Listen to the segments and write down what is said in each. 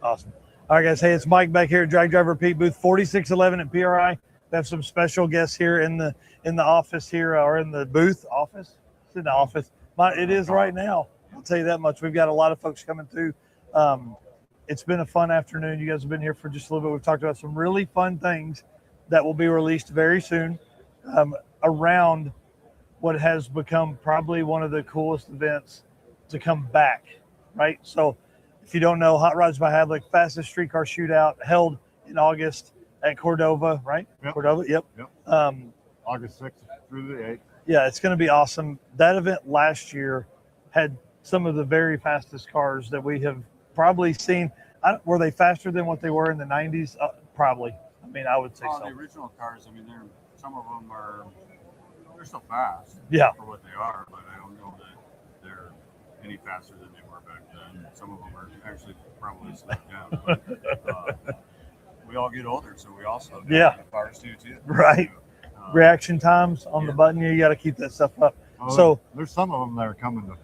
Awesome. All right, guys. Hey, it's Mike back here at Drag Driver Pete booth 4611 at PRI. We have some special guests here in the office here, or in the booth office. It's in the office. It is right now. I'll tell you that much. We've got a lot of folks coming through. It's been a fun afternoon. You guys have been here for just a little bit. We've talked about some really fun things that will be released very soon around what has become probably one of the coolest events to come back, right? So if you don't know, Hot Rods by Havlik, fastest streetcar shootout held in August at Cordova, right? Yep. Cordova, yep. August 6th through the 8th. Yeah, it's going to be awesome. That event last year had some of the very fastest cars that we have probably seen. Were they faster than what they were in the 90s? Probably. I mean, I would say so. The original cars, I mean, some of them they're still fast. Yeah. For what they are, but I don't know that they're any faster than they were back then. Some of them are actually probably slowed down. But, we all get older, so we also the cars too. Right. Reaction times on the button, you got to keep that stuff up. So there's some of them that are coming to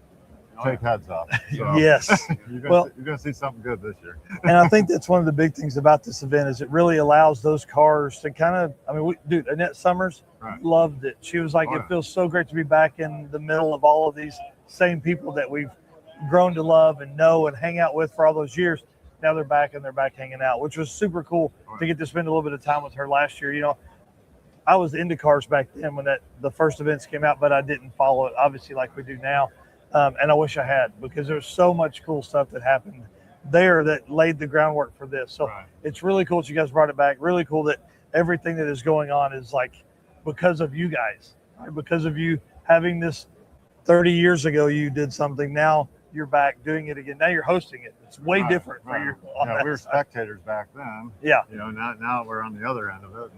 take heads off. So yes. You're going to see something good this year. And I think that's one of the big things about this event is it really allows those cars to kind of, I mean, dude, Annette Summers loved it. She was like, it feels so great to be back in the middle of all of these same people that we've grown to love and know and hang out with for all those years. Now they're back and they're back hanging out, which was super cool to get to spend a little bit of time with her last year. You know, I was into cars back then when the first events came out, but I didn't follow it obviously like we do now. And I wish I had, because there's so much cool stuff that happened there that laid the groundwork for this. So it's really cool that you guys brought it back. Really cool that everything that is going on is like because of you guys, right? Because of you having this 30 years ago, you did something. Now you're back doing it again. Now you're hosting it. It's way different for you. Yeah, we were spectators back then. Yeah. You know, now we're on the other end of it.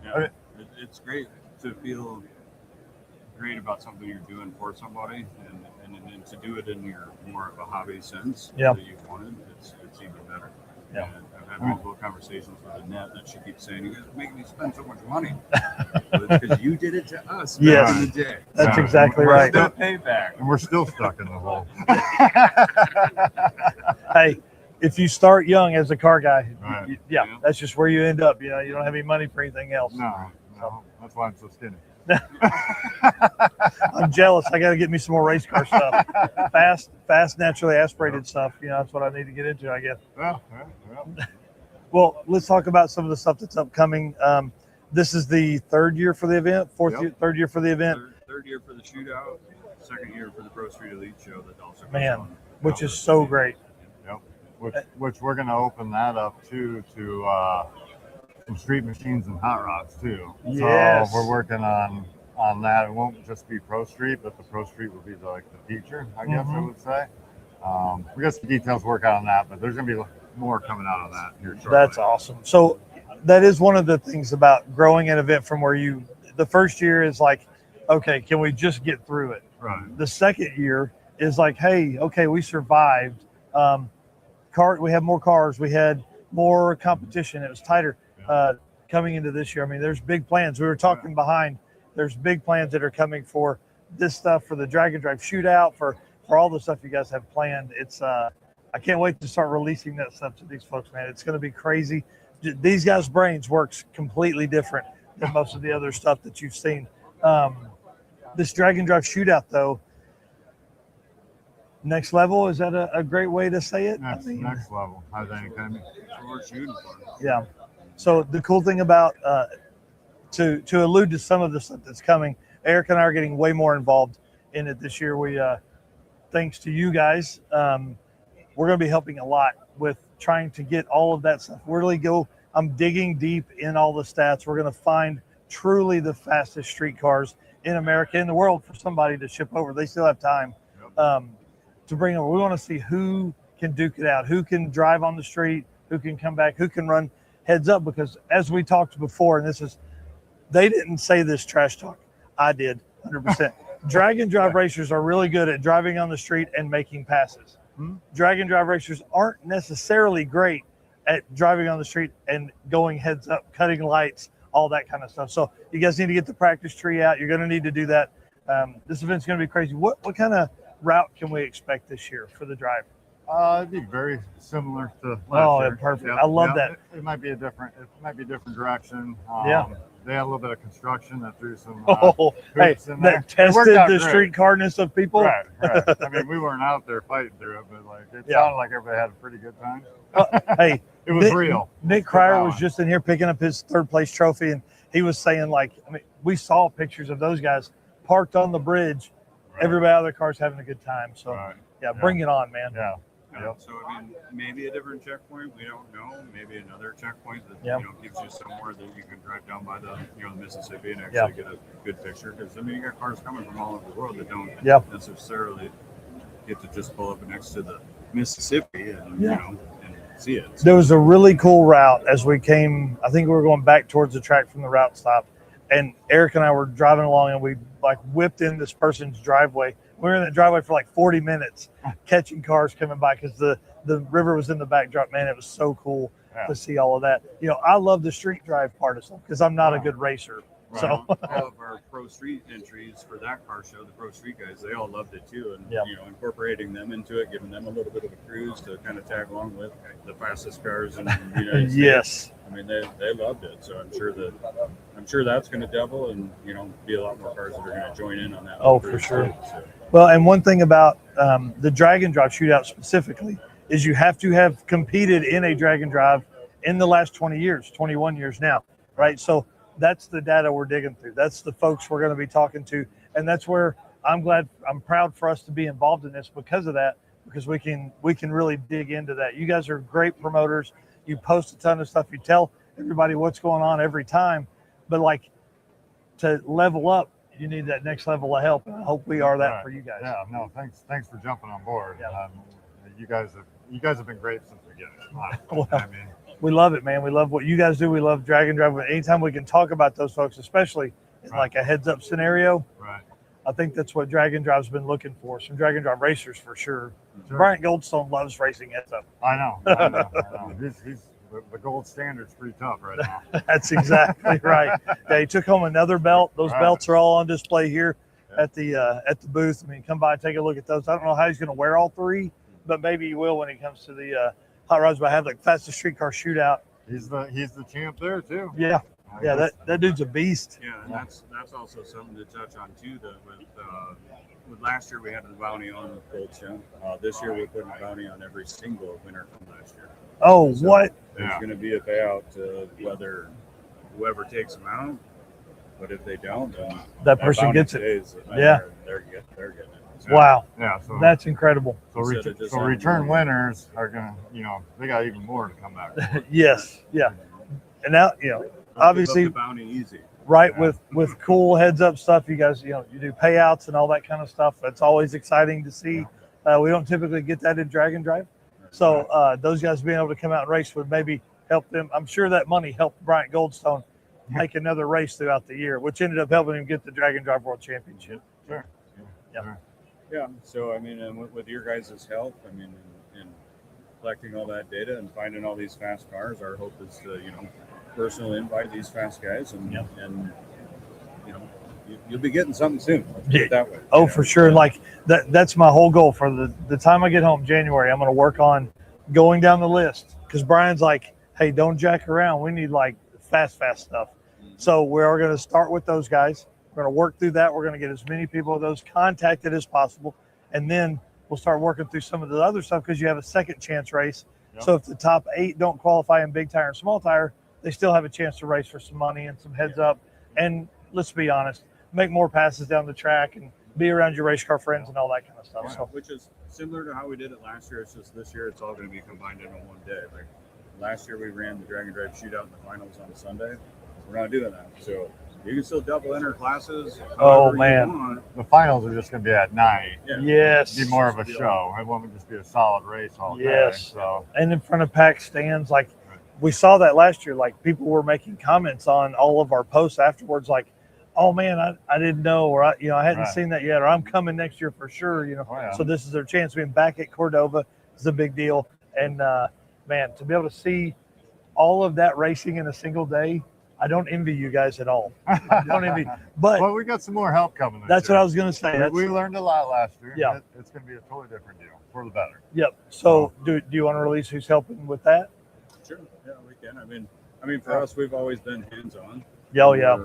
And it's great to feel great about something you're doing for somebody, and to do it in your more of a hobby sense that you wanted. It's even better. Yeah. And I've had multiple conversations with Annette that she keeps saying, "You guys make me spend so much money," because you did it to us back in the day. That's exactly right. Still payback, and we're still stuck in the hole. Hey, if you start young as a car guy, that's just where you end up. You know, you don't have any money for anything else. No, that's why I'm so skinny. I'm jealous. I got to get me some more race car stuff. Fast, naturally aspirated stuff. You know, that's what I need to get into, I guess. Well, let's talk about some of the stuff that's upcoming. This is the third year for the event, third year for the event. Third year for the shootout, second year for the Pro Street Elite show that also which is so great. Which we're going to open that up to some street machines and hot rods too. Yes. So we're working on that. It won't just be Pro Street, but the Pro Street will be the feature, I guess I would say. We got some details to work out on that, but there's going to be more coming out on that here shortly. That's awesome. So that is one of the things about growing an event from where the first year is like, okay, can we just get through it? Right. The second year is like, hey, okay, we survived. We had more cars. We had more competition. It was tighter. Coming into this year, I mean, there's big plans. We were talking behind. There's big plans that are coming for this stuff, for the Drag and Drive shootout, for all the stuff you guys have planned. It's I can't wait to start releasing that stuff to these folks, man. It's going to be crazy. These guys' brains works completely different than most of the other stuff that you've seen. This Drag and Drive shootout, though, next level, is that a great way to say it? Next level, I think. I mean, we're shooting for. Yeah. So the cool thing about to allude to some of the stuff that's coming, Eric and I are getting way more involved in it this year. We thanks to you guys, we're going to be helping a lot with trying to get all of that stuff. I'm digging deep in all the stats. We're going to find truly the fastest street cars in America, in the world, for somebody to ship over. They still have time to bring over. We want to see who can duke it out, who can drive on the street, who can come back, who can run heads up, because as we talked before, and they didn't say this trash talk, I did 100%. Drag and drive racers are really good at driving on the street and making passes. Drag and drive racers aren't necessarily great at driving on the street and going heads up, cutting lights, all that kind of stuff. So you guys need to get the practice tree out. You're going to need to do that. This event's going to be crazy. What kind of route can we expect this year for the drive? It'd be very similar to last Oh, year. perfect. Yep, I love yep. that. It might be a different direction. Yeah. They had a little bit of construction that threw some Oh, hey, hoops in there. that It worked tested out the great. streetcarness of people. Right, right. I mean, we weren't out there fighting through it, but like it Yeah. sounded like everybody had a pretty good time. Hey, It was real. Nick Let's put that Cryer was one. just in here picking up his third place trophy, and he was saying, like, I mean, we saw pictures of those guys parked on the bridge. Right. Everybody out of their cars having a good time. So, Right. yeah, bring it on, man. Yeah. Yeah, Yep. so I mean, maybe a different checkpoint. We don't know. Maybe another checkpoint that Yeah. gives you somewhere that you can drive down by the the Mississippi and actually get a good picture. Because I mean, you got cars coming from all over the world that don't Yeah. necessarily get to just pull up next to the Mississippi and Yeah. and see it. There was a really cool route as we came. I think we were going back towards the track from the route stop, and Eric and I were driving along, and we like whipped in this person's driveway. We were in that driveway for like 40 minutes, catching cars coming by because the river was in the backdrop. Man, it was so cool Yeah. to see all of that. You know, I love the street drive part of stuff because I'm not a Wow. good racer. Right. So all of our pro street entries for that car show, the pro street guys, they all loved it too, and Yeah. incorporating them into it, giving them a little bit of a cruise to kind of tag along with the fastest cars in the United States. yes, I mean, they loved it. So I'm sure that's going to double, and be a lot more cars that are going to join in on that. Oh, cruise for sure. too, so. well, and one thing about the drag and drive shootout specifically is you have to have competed in a drag and drive in the last 20 years, 21 years now, right? So that's the data we're digging through. That's the folks we're going to be talking to. And that's where I'm proud for us to be involved in this because of that, because we can really dig into that. You guys are great promoters. You post a ton of stuff. You tell everybody what's going on every time, but like to level up, you need that next level of help. And I hope we are that Right. for you guys. Yeah. No. Thanks for jumping on board. Yeah. You guys have been great since the beginning. Well, I mean, we love it, man. We love what you guys do. We love drag and drive. Anytime we can talk about those folks, especially in Right. like a heads up scenario, right. I think that's what drag and drive's been looking for. Some drag and drive racers for sure. Sure. Bryant Goldstone loves racing heads up. I know. He's the gold standard's pretty tough right now. That's exactly right. Yeah, he took home another belt. Those Right. belts are all on display here Yeah. at the booth. I mean, come by, take a look at those. I don't know how he's going to wear all three, but maybe he will when he comes to the Hot Rods by Havlik fastest streetcar shootout. He's the champ there too. Yeah, yeah, that dude's a beast. Yeah, and that's also something to touch on too. That with last year we had the bounty on Goldstone. This year we're putting a bounty on every single winner from last year. Oh, So what? There's Yeah. going to be a payout to whether whoever takes them out. But if they don't, then That person bounty gets it. stays. Yeah. they're getting it. So, Wow, Yeah. So that's incredible. Instead of just so having return one. winners are gonna, they got even more to come back. Yes, yeah. And now, Don't give up obviously, the bounty easy. right, Yeah. with cool heads up stuff, you guys, you do payouts and all that kind of stuff. That's always exciting to see. We don't typically get that in drag and drive. So those guys being able to come out and race would maybe help them. I'm sure that money helped Bryant Goldstone make another race throughout the year, which ended up helping him get the drag and drive world championship. Sure. Yeah. Sure. Yeah. So I mean, and with your guys' help, I mean, in collecting all that data and finding all these fast cars, our hope is to personally invite these fast guys and you'll be getting something soon. Let's put it that way. Oh, for sure. And like that's my whole goal for the time I get home, January. I'm going to work on going down the list because Brian's like, hey, don't jack around. We need like fast stuff. So we're going to start with those guys. We're going to work through that. We're going to get as many people of those contacted as possible. And then we'll start working through some of the other stuff because you have a second chance race. Yep. So if the top 8 don't qualify in big tire and small tire, they still have a chance to race for some money and some heads up. And let's be honest, make more passes down the track and be around your race car friends and all that kind of stuff. So Which is similar to how we did it last year. It's just this year it's all going to be combined into one day. Like last year we ran the drag and drive shootout in the finals on Sunday. We're not doing that. So you can still double enter classes. Oh, however you man. want. The finals are just gonna be at night. Yeah. yes. Be more of a show. It won't just be a solid race all day. Yes. So And in front of packed stands, like we saw that last year, like people were making comments on all of our posts afterwards, like, oh man, I didn't know, or I hadn't Right. seen that yet, or I'm coming next year for sure, Oh, yeah. So this is their chance. Being back at Cordova is a big deal. And man, to be able to see all of that racing in a single day, I don't envy you guys at all. I don't envy, but well, we got some more help coming. that's what I was going to say. We learned a lot last year. Yeah. It's going to be a totally different deal. for the better. Yep. So do you want to release who's helping with that? Sure. Yeah, we can. I mean, for us, we've always been hands-on. Yeah, yeah.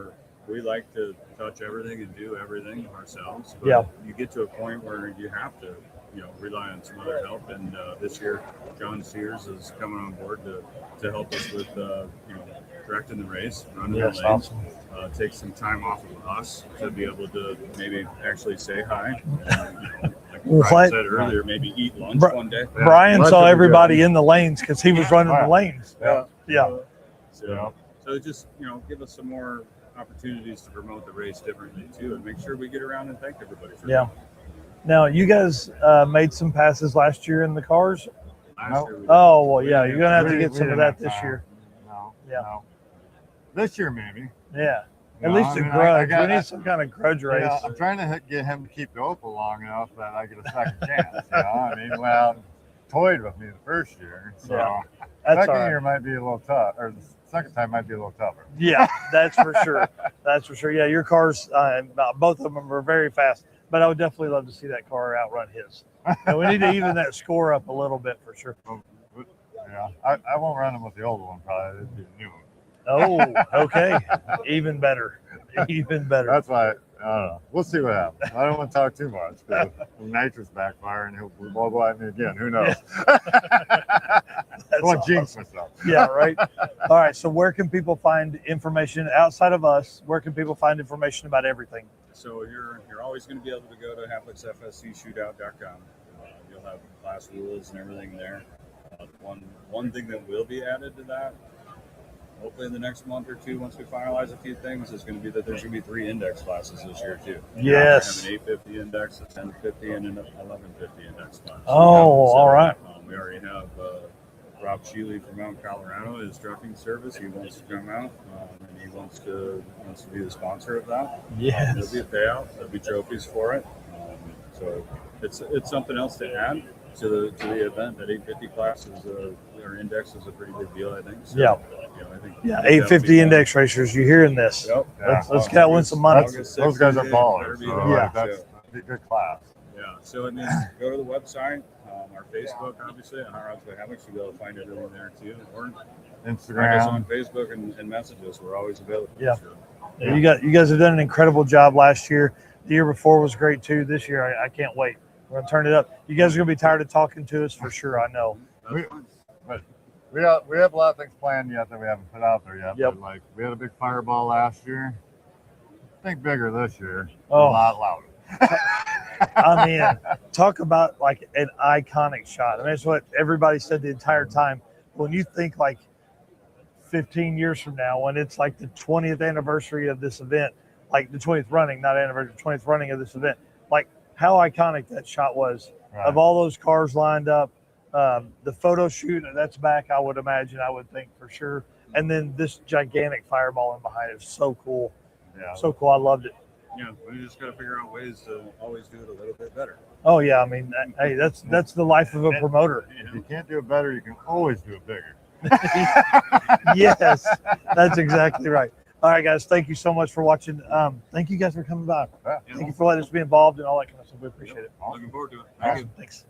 We like to touch everything and do everything ourselves. But Yeah. you get to a point where you have to, rely on some other help. And this year, John Sears is coming on board to help us with, directing the race, running the lanes. Awesome. Take some time off of us to be able to maybe actually say hi. And, like Brian said earlier, maybe eat lunch one day. Yeah. Brian Lunch saw would be everybody good. in the lanes because he was running the lanes. Yeah. Yeah. So just, give us some more opportunities to promote the race differently too, and make sure we get around and thank everybody for that. Now, you guys made some passes last year in the cars. Last year we did. Oh, well, yeah, you're going to have to We get some of didn't that have this time. year. No. Yeah. No. This year, maybe. Yeah. At No, least I a mean, grudge. I We need some kind of grudge race. Yeah, I'm trying to get him to keep the Opal long enough that I get a second chance. I mean, well, toyed with me the first year, so Yeah. That's second all right. year might be a little tough, or the second time might be a little tougher. Yeah, that's for sure. That's for sure. Yeah, your cars, both of them are very fast, but I would definitely love to see that car outrun his. And we need to even that score up a little bit for sure. Yeah, I won't run him with the old one, probably. It'd be the new one. Oh, okay. Even better. Even better. That's why, I don't know. We'll see what happens. I don't want to talk too much, because nitrous backfire and he'll blow at me again. Who knows? I want to jinx myself. Yeah, right. All right. So where can people find information outside of us? Where can people find information about everything? So you're always going to be able to go to HavliksFSCShootout.com. You'll have class rules and everything there. One thing that will be added to that, hopefully in the next month or two, once we finalize a few things, is going to be that there's going to be 3 index classes this year too. Yes. We have an 850 index, a 1050, and an 1150 index class. Oh, all right. We already have Rob Sheely from Mount Colorado, his trucking service. He wants to come out, and he wants to be the sponsor of that. Yes. There'll be a payout. There'll be trophies for it. So it's something else to add to the event. That 850 class is or index is a pretty big deal, I think. So, Yeah. I think 850 index racers. You're hearing this. Yep. Let's get win some money. Those guys are ballers. So Yeah. That'd be a good class. Yeah. So it means go to the website, our Facebook, obviously, on Hot Rods by Havlik. You'll be able to find everything there too. Or find us on Instagram. Facebook and message us. We're always available. Yeah. So, You guys have done an incredible job last year. The year before was great too. This year, I can't wait. We're gonna turn it up. You guys are gonna be tired of talking to us for sure. I know. that's fine. But we have a lot of things planned yet that we haven't put out there yet. Yep. But like we had a big fireball last year. Think bigger this year. Oh. A lot louder. I mean, talk about like an iconic shot. I mean, that's what everybody said the entire time. When you think like 15 years from now, when it's like the 20th anniversary of this event, like the 20th running, not anniversary, 20th running of this event, like how iconic that shot was. Right. Of all those cars lined up, the photo shoot that's back, I would imagine, I would think for sure. And then this gigantic fireball in behind it is so cool. Yeah. So cool. I loved it. Yeah, we just got to figure out ways to always do it a little bit better. Oh yeah. I mean, hey, that's the life of a promoter. If you can't do it better, you can always do it bigger. Yes, that's exactly right. All right, guys. Thank you so much for watching. Thank you guys for coming by. Yeah. Thank you for letting us be involved and all that kind of stuff. We appreciate it. Looking forward to it. Thank Thank you. Thanks.